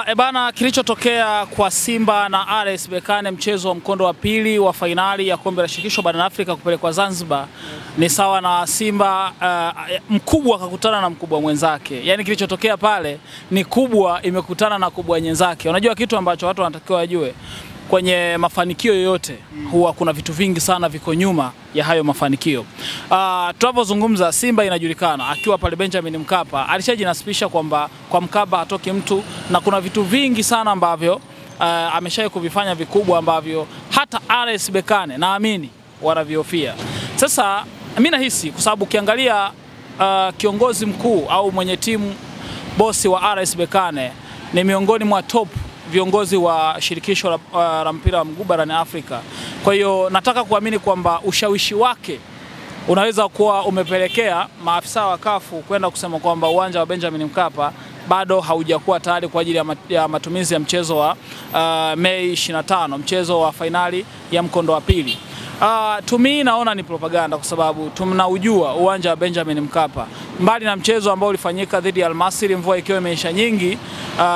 Ebana, kilichotokea kwa Simba na RS Berkane mchezo wa mkondo wa pili wa fainali ya kombe la shirikisho barani Afrika kupelekwa Zanzibar ni sawa na Simba mkubwa kakutana na mkubwa mwenzake. Yaani kilichotokea pale ni kubwa imekutana na kubwa mwenzake. Unajua kitu ambacho watu wanatakiwa wajue, kwenye mafanikio yoyote huwa kuna vitu vingi sana viko nyuma ya hayo mafanikio. Tunapozungumza Simba inajulikana akiwa pale Benjamin Mkapa alishajinasibisha kwamba kwa Mkapa hatoki mtu, na kuna vitu vingi sana ambavyo ameshawahi kuvifanya vikubwa ambavyo hata RS Berkane naamini wanaviofia. Sasa mimi nahisi kwa sababu ukiangalia kiongozi mkuu au mwenye timu bosi wa RS Berkane ni miongoni mwa top viongozi wa shirikisho la mpira wa mguu barani Afrika. Kwa hiyo nataka kuamini kwamba ushawishi wake unaweza kuwa umepelekea maafisa wa kafu kwenda kusema kwamba uwanja wa Benjamin Mkapa bado haujakuwa tayari kwa ajili ya matumizi ya mchezo wa Mei 25, mchezo wa fainali ya mkondo wa pili. Tumi naona ni propaganda kwa sababu tunaujua uwanja wa Benjamin Mkapa. Mbali na mchezo ambao ulifanyika dhidi ya Al Masry, mvua ikiwa imeisha nyingi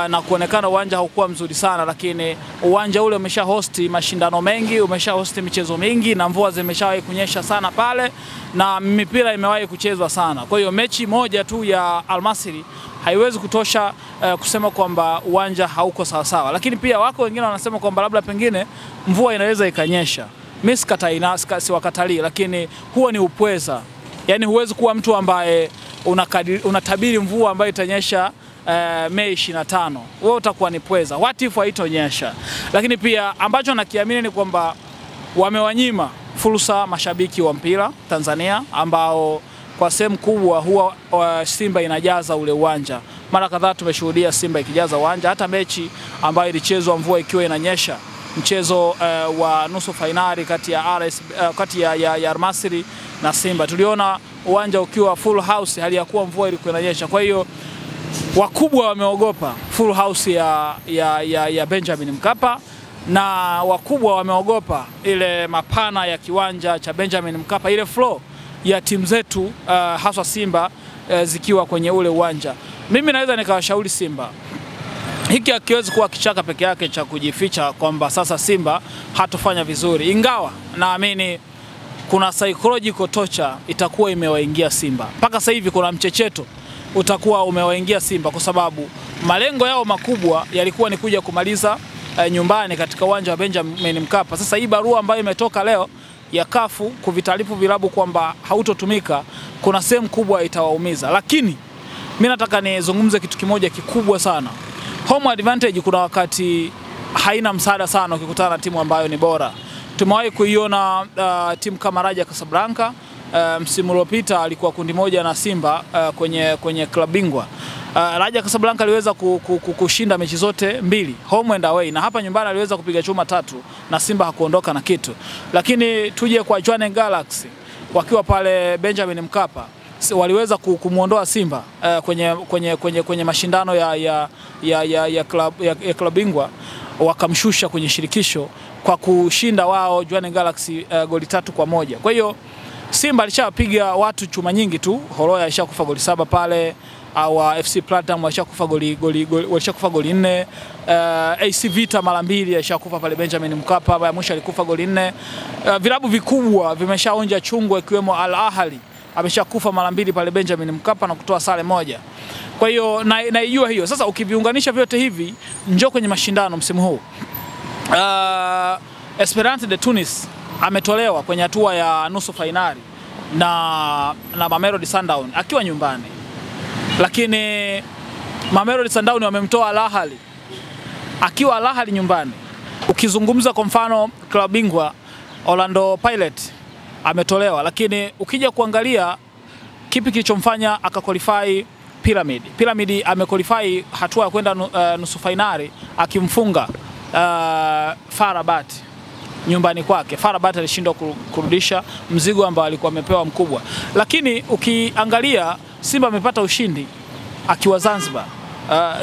na kuonekana uwanja haukuwa mzuri sana, lakini uwanja ule umesha hosti mashindano mengi, umesha hosti michezo mingi, na mvua zimeshawahi kunyesha sana pale na mipira imewahi kuchezwa sana. Kwa hiyo mechi moja tu ya Al Masry haiwezi kutosha kusema kwamba uwanja hauko sawa sawa. Lakini pia wako wengine wanasema kwamba labda pengine mvua inaweza ikanyesha. Mimi siwakatalii, lakini huo ni upweza. Yaani huwezi kuwa mtu ambaye unatabiri mvua ambayo itanyesha Mei 25. Wewe utakuwa ni pweza. What if haitonyesha? Lakini pia ambacho nakiamini ni kwamba wamewanyima fursa mashabiki wa mpira Tanzania ambao kwa sehemu kubwa huwa Simba inajaza ule uwanja. Mara kadhaa tumeshuhudia Simba ikijaza uwanja, hata mechi ambayo ilichezwa mvua ikiwa inanyesha, mchezo wa nusu fainali kati ya Al Masry na Simba, tuliona uwanja ukiwa full house hali ya kuwa mvua ilikuwa inanyesha. Kwa hiyo wakubwa wameogopa full house ya Benjamin Mkapa, na wakubwa wameogopa ile mapana ya kiwanja cha Benjamin Mkapa, ile flow ya timu zetu haswa Simba zikiwa kwenye ule uwanja. Mimi naweza nikawashauri Simba, hiki hakiwezi kuwa kichaka peke yake cha kujificha kwamba sasa Simba hatofanya vizuri, ingawa naamini kuna psychological torture itakuwa imewaingia Simba. Mpaka sasa hivi kuna mchecheto utakuwa umewaingia Simba kwa sababu malengo yao makubwa yalikuwa ni kuja kumaliza nyumbani katika uwanja wa Benjamin Mkapa. Sasa hii barua ambayo imetoka leo ya kafu kuvitalifu vilabu kwamba hautotumika, kuna sehemu kubwa itawaumiza. Lakini mimi nataka nizungumze kitu kimoja kikubwa sana. Home advantage kuna wakati haina msaada sana ukikutana na timu ambayo ni bora. Tumewahi kuiona timu kama Raja Casablanca msimu uliopita alikuwa kundi moja na Simba kwenye klabu bingwa. Raja Casablanca aliweza kushinda mechi zote mbili, home and away, na hapa nyumbani aliweza kupiga chuma 3 na Simba hakuondoka na kitu. Lakini tuje kwa Jwaneng Galaxy wakiwa pale Benjamin Mkapa, waliweza kumuondoa Simba kwenye mashindano ya klabu bingwa, wakamshusha kwenye shirikisho kwa kushinda wao Jwaneng Galaxy goli 3-1. Kwa hiyo Simba alishapiga watu chuma nyingi tu. Horoya alishakufa goli 7 pale, au FC Platinum alishakufa goli 4, AC Vita mara 2 alishakufa pale Benjamin Mkapa, ya mwisho alikufa goli 4. Vilabu vikubwa vimeshaonja chungu ikiwemo Al Ahly ameshakufa mara 2 pale Benjamin Mkapa na kutoa sare moja. Kwa hiyo naijua hiyo. Sasa ukiviunganisha vyote hivi, njoo kwenye mashindano msimu huu. Esperance de Tunis ametolewa kwenye hatua ya nusu fainali na Mamelodi Sundowns akiwa nyumbani. Lakini Mamelodi Sundowns wamemtoa Al Ahly akiwa Al Ahly nyumbani. Ukizungumza kwa mfano klabu bingwa Orlando Pirates ametolewa, lakini ukija kuangalia kipi kilichomfanya akaqualify Pyramid amequalify hatua ya kwenda nusu fainali akimfunga FAR Rabat nyumbani kwake. FAR Rabat alishindwa kurudisha mzigo ambao alikuwa amepewa mkubwa. Lakini ukiangalia Simba amepata ushindi akiwa Zanzibar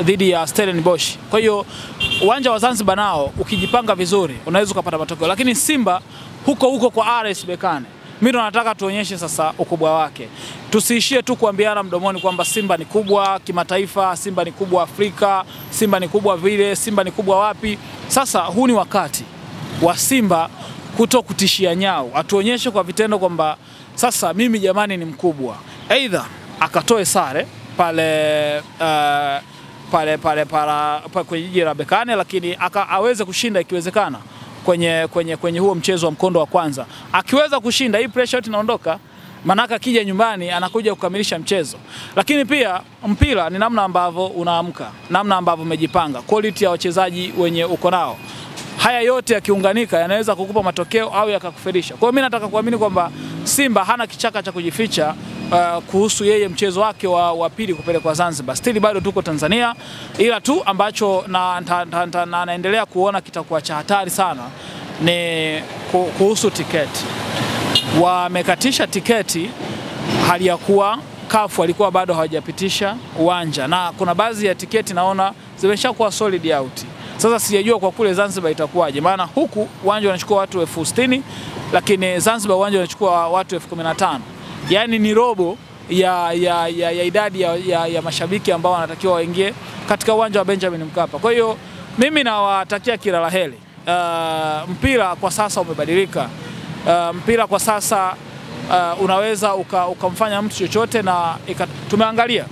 dhidi ya Stellenbosch. Kwa hiyo uwanja wa Zanzibar nao ukijipanga vizuri unaweza kupata matokeo. Lakini Simba huko kwa RS Berkane Mimi ndo nataka tuonyeshe sasa ukubwa wake. Tusiishie tu kuambiana mdomoni kwamba Simba ni kubwa kimataifa, Simba ni kubwa Afrika, Simba ni kubwa vile, Simba ni kubwa wapi. Sasa huu ni wakati wa Simba kuto kutishia nyao. Atuonyeshe kwa vitendo kwamba sasa mimi jamani ni mkubwa. Either akatoe sare pale kwenye jiji la Berkane, lakini aweze kushinda ikiwezekana kwenye huo mchezo wa mkondo wa kwanza. Akiweza kushinda, hii pressure yote inaondoka, manaka akija nyumbani anakuja kukamilisha mchezo. Lakini pia mpira ni namna ambavyo unaamka, namna ambavyo umejipanga, quality ya wachezaji wenye uko nao. Haya yote yakiunganika yanaweza kukupa matokeo au yakakufelisha. Kwa hiyo mimi nataka kuamini kwamba Simba hana kichaka cha kujificha kuhusu yeye mchezo wake wa pili kupelekwa Zanzibar. Still bado tuko Tanzania, ila tu ambacho naendelea kuona kitakuwa cha hatari sana ni kuhusu tiketi. Wamekatisha tiketi hali ya kuwa CAF walikuwa bado hawajapitisha uwanja, na kuna baadhi ya tiketi naona zimeshakuwa solid out. Sasa sijajua kwa kule Zanzibar itakuwaje, maana huku uwanja unachukua watu 60,000 lakini Zanzibar uwanja unachukua watu 15,000. Yaani ni robo ya idadi ya mashabiki ambao wanatakiwa waingie katika uwanja wa Benjamin Mkapa. Kwa hiyo mimi nawatakia kila la heri. Mpira kwa sasa umebadilika. Mpira kwa sasa unaweza ukamfanya mtu chochote, na tumeangalia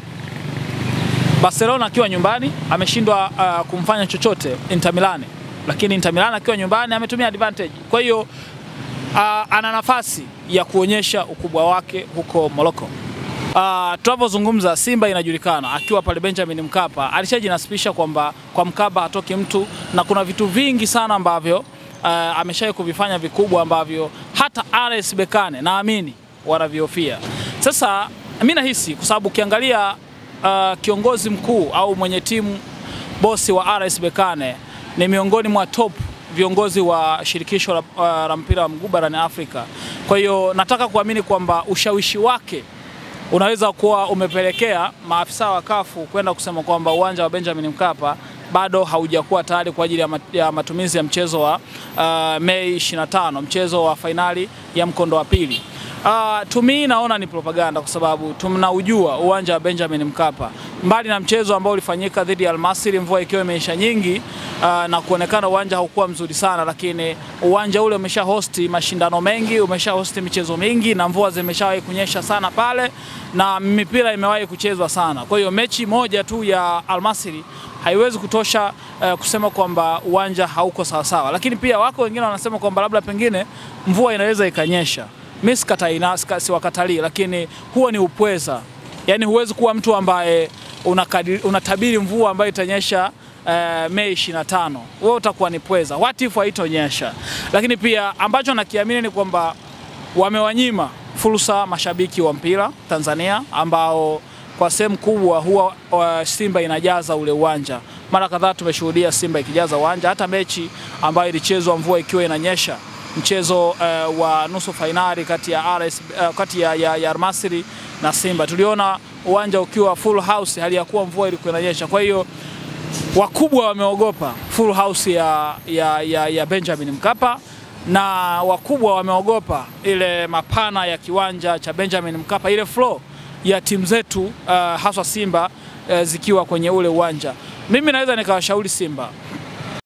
Barcelona akiwa nyumbani ameshindwa kumfanya chochote Inter Milan, lakini Inter Milan akiwa nyumbani ametumia advantage. Kwa hiyo ana nafasi ya kuonyesha ukubwa wake huko Morocco. Tunapozungumza Simba inajulikana akiwa pale Benjamin Mkapa alishajinasibisha kwamba kwa Mkapa hatoki mtu, na kuna vitu vingi sana ambavyo ameshawahi kuvifanya vikubwa ambavyo hata RS Berkane naamini wanaviofia. Sasa mimi nahisi kwa sababu ukiangalia kiongozi mkuu au mwenye timu bosi wa RS Berkane ni miongoni mwa top viongozi wa shirikisho la mpira wa mguu barani Afrika. Kwa hiyo nataka kuamini kwamba ushawishi wake unaweza kuwa umepelekea maafisa wa CAF kwenda kusema kwamba uwanja wa Benjamin Mkapa bado haujakuwa tayari kwa ajili ya matumizi ya mchezo wa Mei 25, mchezo wa fainali ya mkondo wa pili. Tumi naona ni propaganda kwa sababu tunaujua uwanja wa Benjamin Mkapa. Mbali na mchezo ambao ulifanyika dhidi ya Al Masry, mvua ikiwa imeisha nyingi na kuonekana uwanja haukuwa mzuri sana, lakini uwanja ule umesha hosti mashindano mengi, umesha hosti michezo mingi, na mvua zimeshawahi kunyesha sana pale na mipira imewahi kuchezwa sana. Kwa hiyo mechi moja tu ya Al Masry haiwezi kutosha kusema kwamba uwanja hauko sawa sawa. Lakini pia wako wengine wanasema kwamba labda pengine mvua inaweza ikanyesha. Mimi siwakatalii, lakini huo ni upweza. Yaani huwezi kuwa mtu ambaye unatabiri mvua ambayo itanyesha Mei 25. Wewe utakuwa ni pweza. What if haitonyesha? Lakini pia ambacho nakiamini ni kwamba wamewanyima fursa mashabiki wa mpira Tanzania ambao kwa sehemu kubwa huwa Simba inajaza ule uwanja. Mara kadhaa tumeshuhudia Simba ikijaza uwanja, hata mechi ambayo ilichezwa mvua ikiwa inanyesha, mchezo wa nusu fainali kati ya Al Masry na Simba, tuliona uwanja ukiwa full house hali ya kuwa mvua ilikuwa inanyesha. Kwa hiyo wakubwa wameogopa full house ya Benjamin Mkapa, na wakubwa wameogopa ile mapana ya kiwanja cha Benjamin Mkapa, ile flow ya timu zetu haswa Simba zikiwa kwenye ule uwanja. Mimi naweza nikawashauri Simba